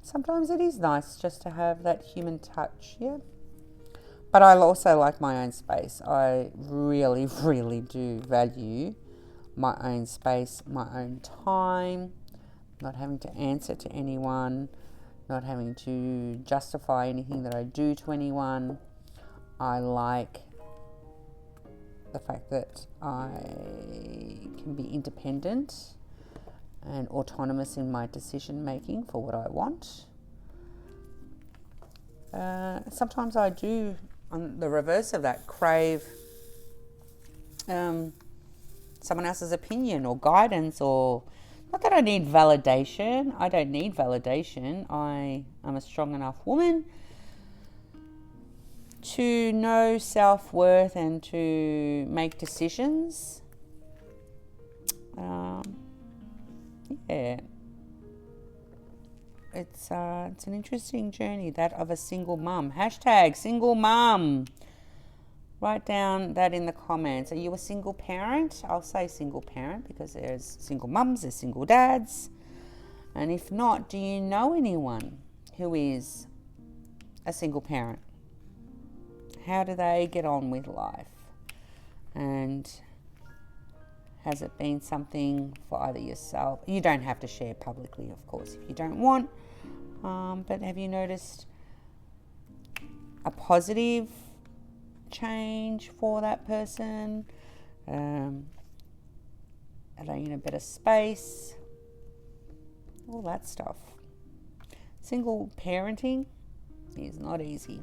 Sometimes it is nice just to have that human touch, yeah. But I also like my own space. I really, really do value my own space, my own time, not having to answer to anyone, not having to justify anything that I do to anyone. I like the fact that I can be independent and autonomous in my decision making for what I want. Sometimes I do, on the reverse of that, crave someone else's opinion or guidance, or not that I need validation. I don't need validation. I am a strong enough woman to know self-worth and to make decisions. Yeah. It's an interesting journey, that of a single mum. Hashtag single mum. Write down that in the comments. Are you a single parent? I'll say single parent because there's single mums, there's single dads. And if not, do you know anyone who is a single parent? How do they get on with life? And has it been something for either yourself? You don't have to share publicly, of course, if you don't want. But have you noticed a positive change for that person? Are they in a better space? All that stuff. Single parenting is not easy.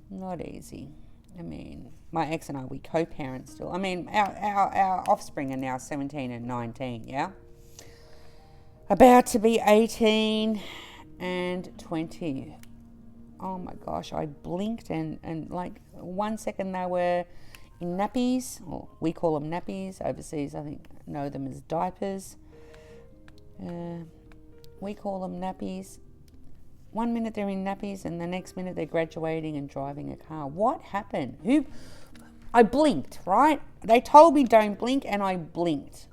Not easy. I mean, my ex and I, we co-parent still. I mean, our offspring are now 17 and 19, yeah? About to be 18 and 20. Oh my gosh, I blinked and like 1 second they were in nappies, or we call them nappies. Overseas, I think, know them as diapers. We call them nappies. 1 minute they're in nappies and the next minute they're graduating and driving a car. What happened? I blinked, right? They told me don't blink and I blinked.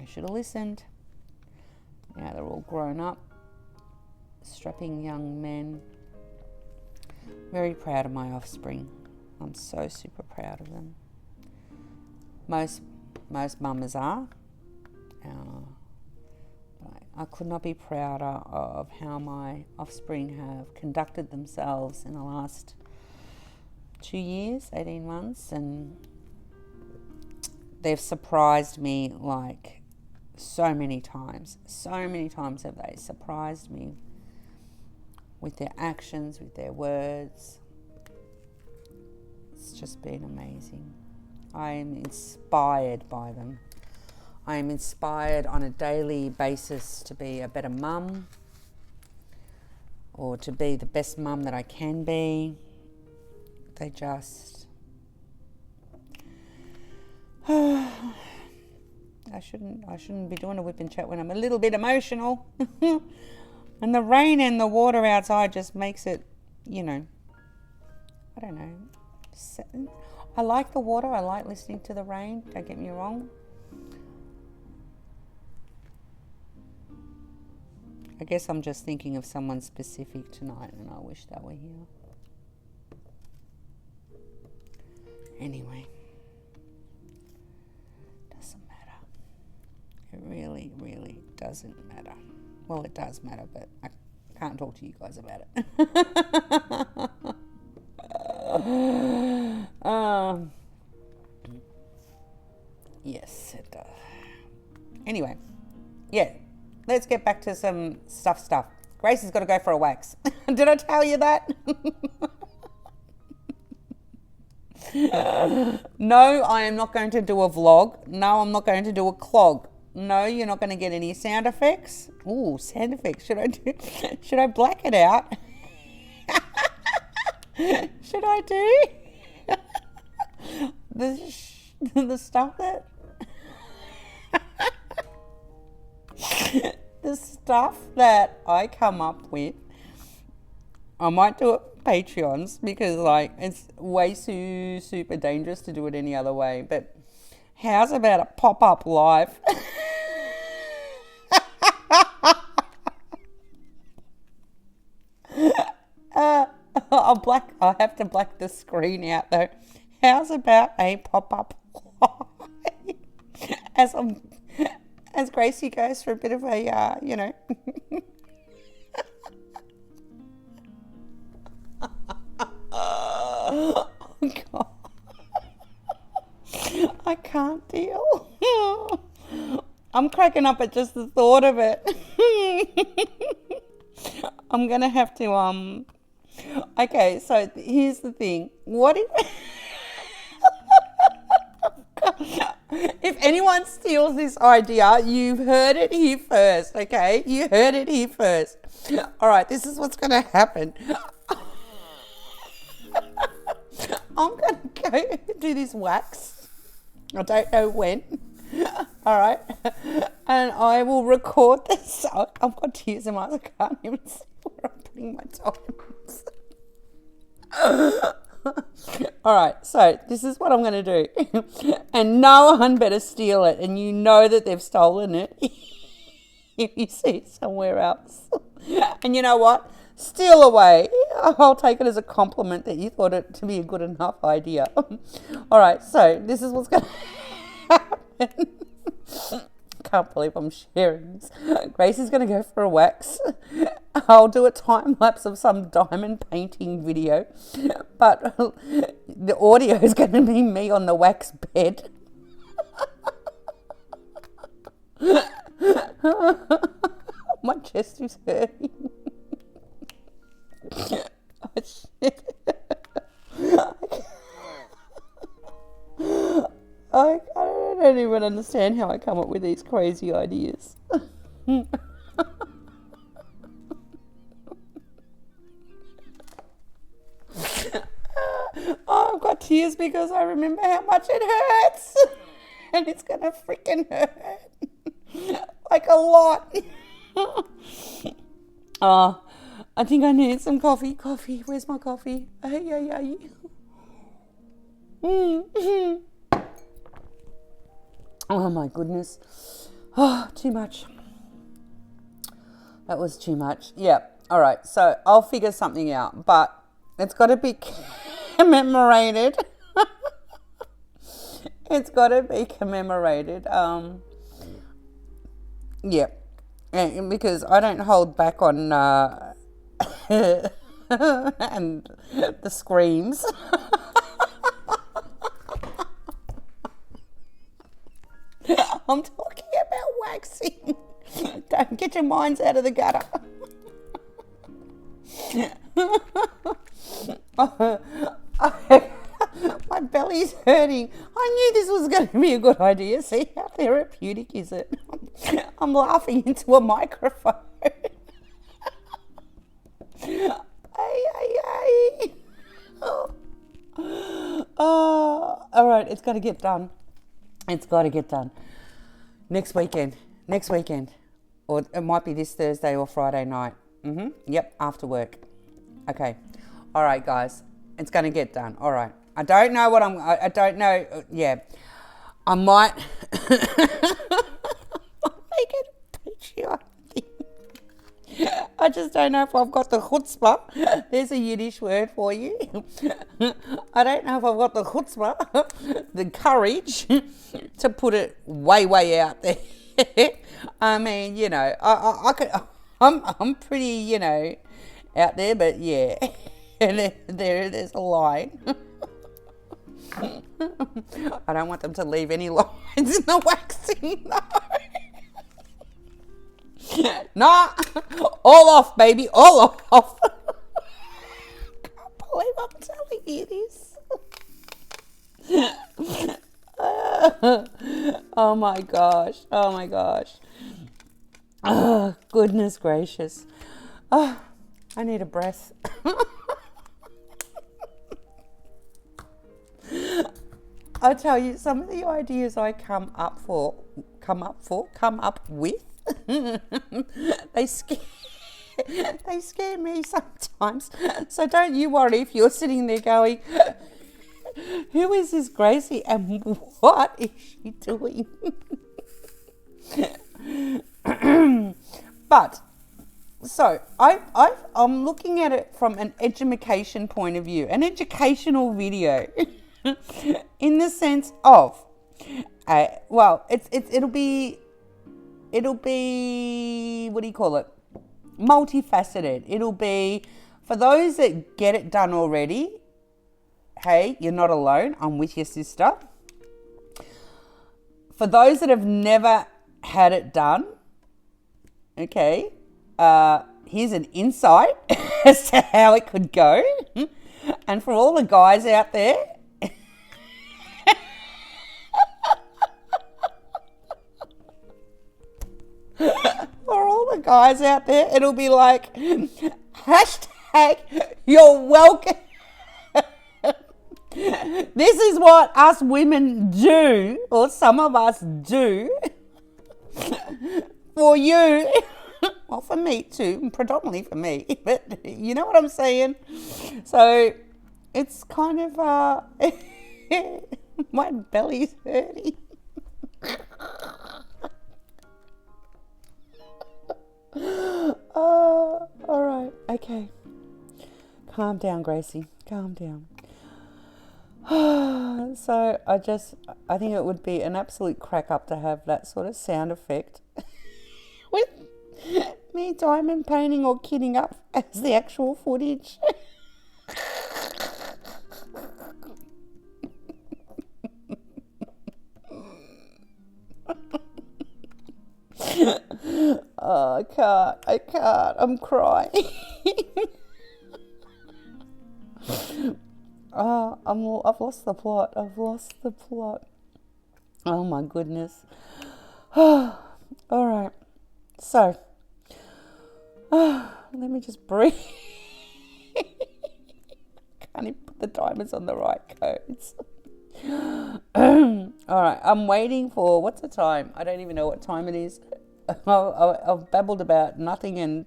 I should have listened. Now they're all grown up, strapping young men. Very proud of my offspring. I'm so super proud of them. Most mamas are. I could not be prouder of how my offspring have conducted themselves in the last 2 years, 18 months, and they've surprised me like so many times. So many times have they surprised me with their actions, with their words. It's just been amazing. I am inspired by them. I am inspired on a daily basis to be a better mum, or to be the best mum that I can be. They just... I shouldn't be doing a WIP N CHAT when I'm a little bit emotional. And the rain and the water outside just makes it, you know, I don't know. I like the water. I like listening to the rain. Don't get me wrong. I guess I'm just thinking of someone specific tonight and I wish they were here. Anyway. Doesn't matter. It really, really doesn't matter. Well, it does matter, but I can't talk to you guys about it. Yes, it does. Anyway, yeah, let's get back to some stuff. Grace has got to go for a wax. Did I tell you that? No, I am not going to do a vlog. No, I'm not going to do a clog. No, you're not going to get any sound effects. Ooh, sound effects. Should I black it out? Should I do the stuff that the stuff that I come up with? I might do it for Patreons because like it's way too super dangerous to do it any other way. But how's about a pop-up live? I'll have to black the screen out though. How's about a pop-up live? As Gracie goes for a bit of a, you know. Oh, God. I can't deal. I'm cracking up at just the thought of it. I'm going to have to, okay, so here's the thing. What if... If anyone steals this idea, you've heard it here first, okay? You heard it here first. All right, this is what's going to happen. I'm going to go do this wax. I don't know when. All right. And I will record this. I've got tears in my eyes. I can't even see where I'm putting my times. All right, so this is what I'm going to do. And no one better steal it. And you know that they've stolen it if you see it somewhere else. And you know what? Steal away. I'll take it as a compliment that you thought it to be a good enough idea. All right, so this is what's going to happen. Can't believe I'm sharing this. Grace is going to go for a wax. I'll do a time lapse of some diamond painting video, but the audio is going to be me on the wax bed. My chest is hurting. Oh, shit. I don't even understand how I come up with these crazy ideas. Oh, I've got tears because I remember how much it hurts. And it's going to freaking hurt. Like a lot. Oh, I think I need some coffee. Coffee, where's my coffee? Hey. Oh my goodness. Oh, too much. That was too much. Yeah. All right. So I'll figure something out, but it's got to be commemorated. It's got to be commemorated. Yeah. And because I don't hold back on and the screams. I'm talking about waxing. Don't get your minds out of the gutter. My belly's hurting. I knew this was going to be a good idea. See how therapeutic is it? I'm laughing into a microphone. Ay. Oh, all right, it's got to get done. It's got to get done. Next weekend. Or it might be this Thursday or Friday night. Yep, after work. Okay. All right, guys. It's going to get done. All right. I don't know what I don't know. Yeah. I might make it patriotic. I just don't know if I've got the chutzpah. There's a Yiddish word for you. I don't know if I've got the chutzpah, the courage to put it way out there. I mean, you know, I could. I'm pretty, you know, out there, but yeah, and there's a line. I don't want them to leave any lines in the waxing, though. Nah, all off, baby, all off. Can't believe I'm telling you this. Oh my gosh. Oh, goodness gracious. Oh, I need a breath. I tell you, some of the ideas I come up with, they scare me sometimes. So don't you worry if you're sitting there going, who is this Gracie and what is she doing? But so I'm looking at it from an education point of view, an educational video, in the sense of, it'll be what do you call it? Multifaceted. It'll be for those that get it done already. Hey, you're not alone. I'm with your sister. For those that have never had it done, okay, here's an insight as to how it could go. And for all the guys out there, it'll be like, hashtag, you're welcome. This is what us women do, or some of us do, for you. Well, for me too, predominantly for me, but you know what I'm saying? So it's kind of, my belly's hurting. Oh, all right, okay. Calm down, Gracie, calm down. So I think it would be an absolute crack up to have that sort of sound effect with me diamond painting or kitting up as the actual footage. Oh, I can't, I'm crying. Oh, I've lost the plot. Oh my goodness. All right. So, let me just breathe. Can't even put the diamonds on the right codes. All right. I'm waiting for, what's the time? I don't even know what time it is. I've babbled about nothing and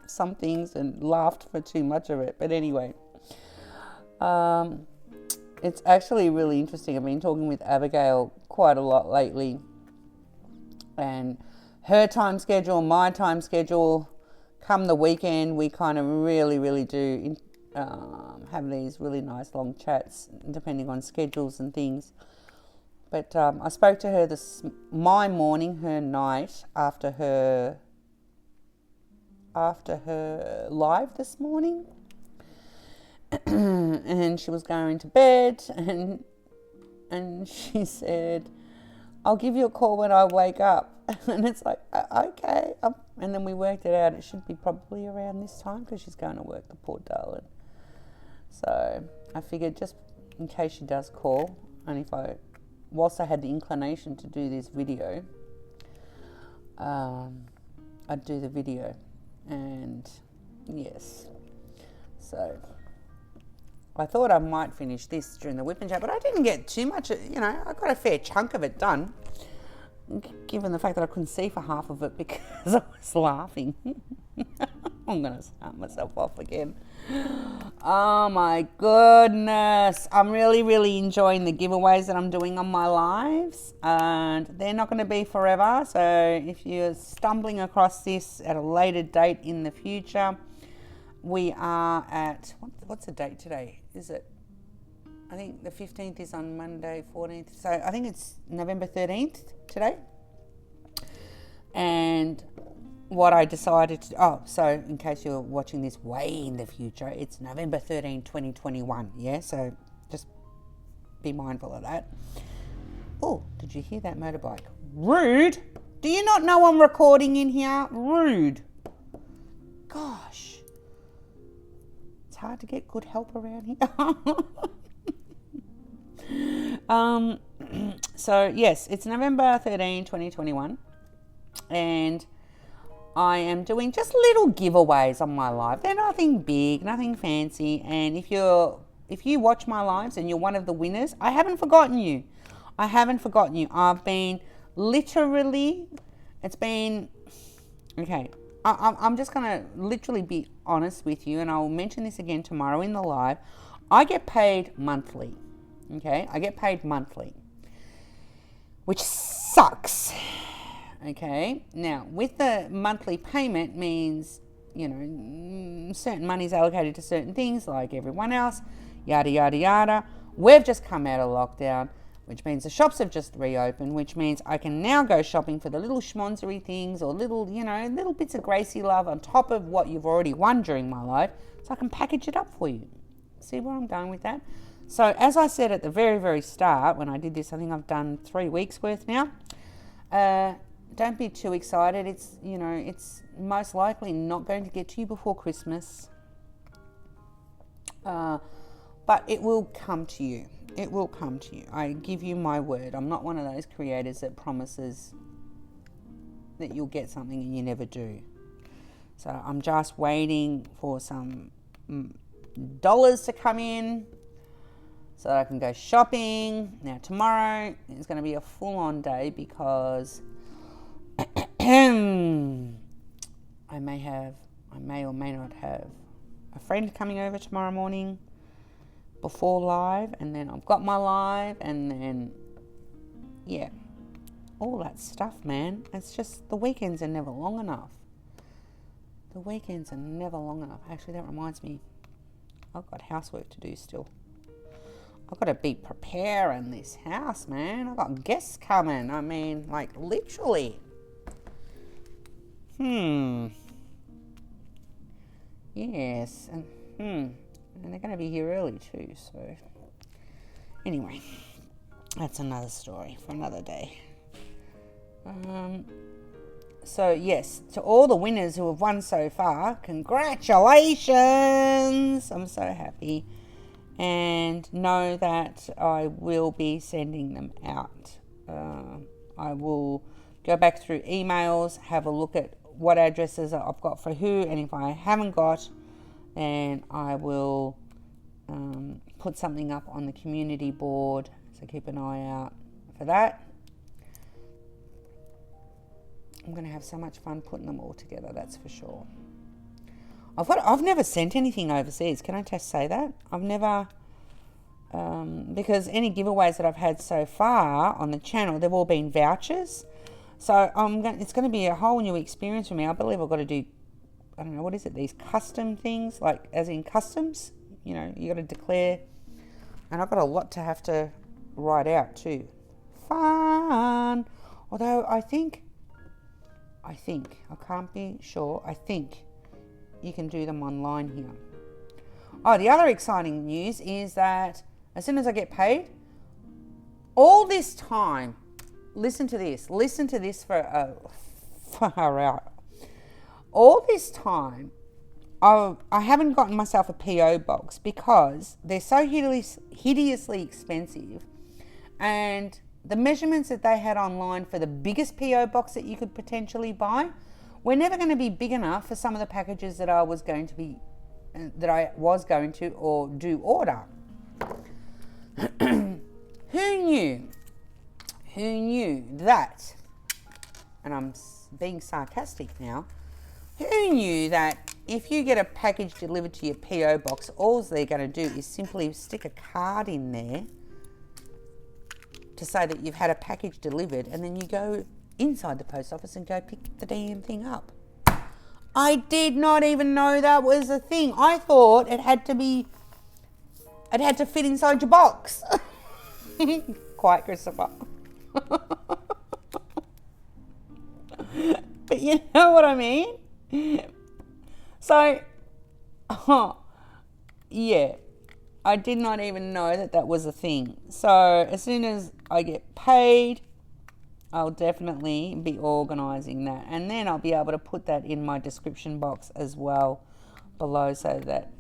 some things and laughed for too much of it. But anyway. It's actually really interesting. I've been talking with Abigail quite a lot lately, and her time schedule, my time schedule, come the weekend, we kind of really do have these really nice long chats, depending on schedules and things. But I spoke to her my morning, her night, after her live this morning. And she was going to bed, and she said, I'll give you a call when I wake up. And it's like, okay. And then we worked it out. It should be probably around this time because she's going to work, the poor darling. So I figured just in case she does call, and whilst I had the inclination to do this video, I'd do the video. And yes, so I thought I might finish this during the WIP N CHAT, but I didn't get too much, you know, I got a fair chunk of it done, given the fact that I couldn't see for half of it because I was laughing. I'm going to start myself off again. Oh my goodness. I'm really enjoying the giveaways that I'm doing on my lives, and they're not going to be forever. So if you're stumbling across this at a later date in the future, we are at, what's the date today? Is it, I think the 15th is on Monday, 14th. So I think it's November 13th today. And what I decided to, so in case you're watching this way in the future, it's November 13, 2021. Yeah, so just be mindful of that. Oh, did you hear that motorbike? Rude. Do you not know I'm recording in here? Rude. Gosh. It's hard to get good help around here. So yes, it's November 13, 2021. And I am doing just little giveaways on my live. They're nothing big, nothing fancy. And if you watch my lives and you're one of the winners, I haven't forgotten you. I haven't forgotten you. I've been literally, it's been, okay, I'm just going to literally be honest with you, and I'll mention this again tomorrow in the live. I get paid monthly, okay? I get paid monthly, which sucks. Okay, now with the monthly payment means, you know, certain money's allocated to certain things like everyone else, yada, yada, yada. We've just come out of lockdown, which means the shops have just reopened, which means I can now go shopping for the little schmonzery things or little, you know, little bits of Gracie love on top of what you've already won during my life, so I can package it up for you. See where I'm going with that? So as I said at the very start, when I did this, I think I've done 3 weeks worth now. Don't be too excited. It's, you know, it's most likely not going to get to you before Christmas. But it will come to you. It will come to you. I give you my word. I'm not one of those creators that promises that you'll get something and you never do. So I'm just waiting for some dollars to come in so that I can go shopping. Now tomorrow is going to be a full-on day because I may or may not have a friend coming over tomorrow morning before live, and then I've got my live, and then, yeah, all that stuff, man. It's just the weekends are never long enough. The weekends are never long enough. Actually, that reminds me, I've got housework to do still. I've got to be preparing this house, man. I've got guests coming. I mean, like, literally. Yes, and they're going to be here early too, so anyway, that's another story for another day. So yes, to all the winners who have won so far, congratulations! I'm so happy, and know that I will be sending them out. I will go back through emails, have a look at what addresses I've got for who, and if I haven't got, then I will put something up on the community board, so keep an eye out for that. I'm going to have so much fun putting them all together, that's for sure. I've never sent anything overseas, can I just say that? I've never, because any giveaways that I've had so far on the channel, they've all been vouchers. So it's going to be a whole new experience for me. I believe I've got to do, I don't know, what is it, these custom things, like as in customs, you know, you got to declare, and I've got a lot to have to write out too. Fun. Although I think, I can't be sure, I think you can do them online here. Oh, the other exciting news is that as soon as I get paid, all this time, listen to this for far out. All this time, I haven't gotten myself a PO box because they're so hideously expensive, and the measurements that they had online for the biggest PO box that you could potentially buy were never going to be big enough for some of the packages that I was going to be that I was going to or do order. Who knew that, and I'm being sarcastic now, who knew that if you get a package delivered to your PO box, all they're going to do is simply stick a card in there to say that you've had a package delivered, and then you go inside the post office and go pick the damn thing up. I did not even know that was a thing. I thought it had to fit inside your box. Quite, Christopher. But you know what I mean? So, yeah, I did not even know that was a thing. So as soon as I get paid, I'll definitely be organising that. And then I'll be able to put that in my description box as well below, so that,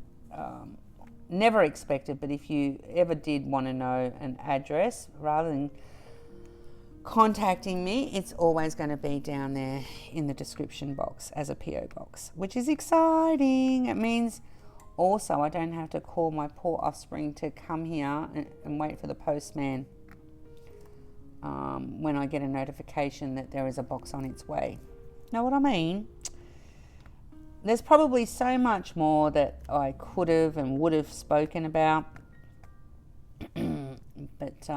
never expected, but if you ever did want to know an address, rather than contacting me, it's always going to be down there in the description box as a PO box, which is exciting. It means also I don't have to call my poor offspring to come here and wait for the postman when I get a notification that there is a box on its way. Know what I mean? There's probably so much more that I could have and would have spoken about, but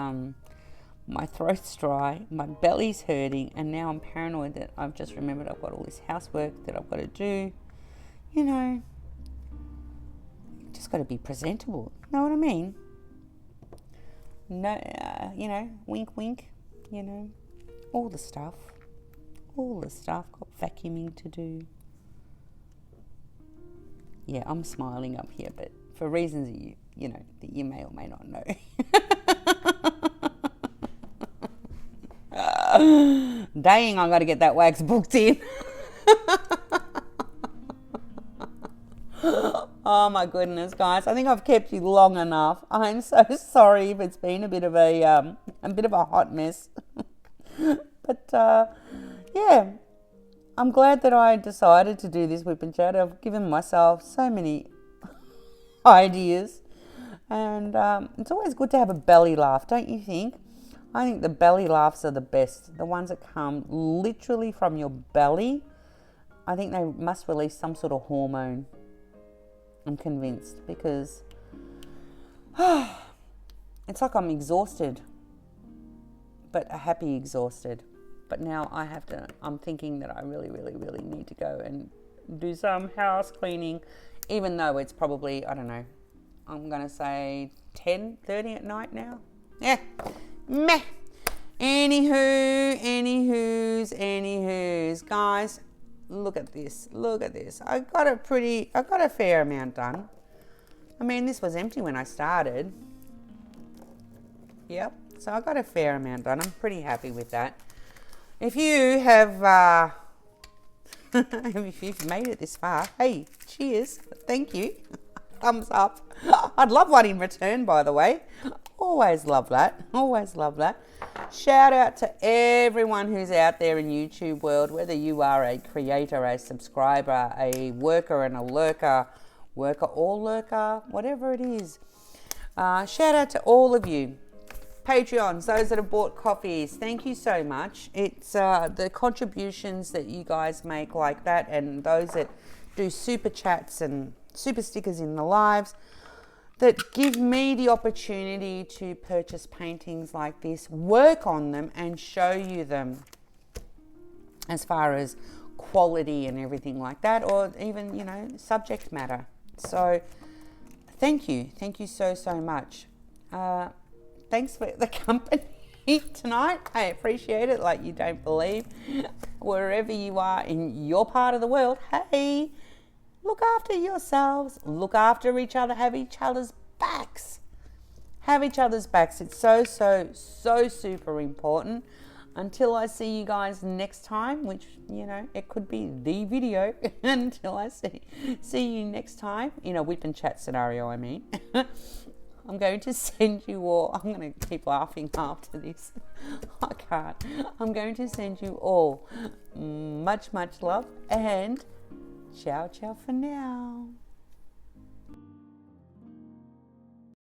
my throat's dry, my belly's hurting, and now I'm paranoid that I've just remembered I've got all this housework that I've got to do. You know, just got to be presentable. Know what I mean? No, you know, wink, wink. You know, all the stuff. Got vacuuming to do. Yeah, I'm smiling up here, but for reasons that you know that you may or may not know. Dang, I got to get that wax booked in. Oh my goodness, guys! I think I've kept you long enough. I'm so sorry if it's been a bit of a hot mess. But yeah, I'm glad that I decided to do this WIP N CHAT. I've given myself so many ideas, and it's always good to have a belly laugh, don't you think? I think the belly laughs are the best. The ones that come literally from your belly. I think they must release some sort of hormone. I'm convinced, because it's like I'm exhausted, but a happy exhausted. But now I'm thinking that I really, really, really need to go and do some house cleaning, even though it's probably, I don't know, I'm going to say 10:30 at night now. Yeah. Meh. Anywho's. Guys, look at this. I got a fair amount done. I mean, this was empty when I started. Yep. So I got a fair amount done. I'm pretty happy with that. If you have, if you've made it this far, hey, cheers. Thank you. Thumbs up. I'd love one in return, by the way. Always love that. Shout out to everyone who's out there in YouTube world, whether you are a creator, a subscriber, a worker and a lurker, whatever it is. Shout out to all of you. Patreons, those that have bought coffees, thank you so much. It's the contributions that you guys make like that, and those that do super chats and super stickers in the lives, that give me the opportunity to purchase paintings like this, work on them and show you them as far as quality and everything like that, or even, you know, subject matter. So thank you so much. Thanks for the company tonight. I appreciate it like you don't believe. Wherever you are in your part of the world, hey, look after yourselves, look after each other, have each other's backs. It's so super important. Until I see you guys next time, which, you know, it could be the video. Until I see you next time, in a WIP N CHAT scenario, I mean. I'm going to send you all, I'm going to keep laughing after this. I can't. I'm going to send you all much love, and ciao for now.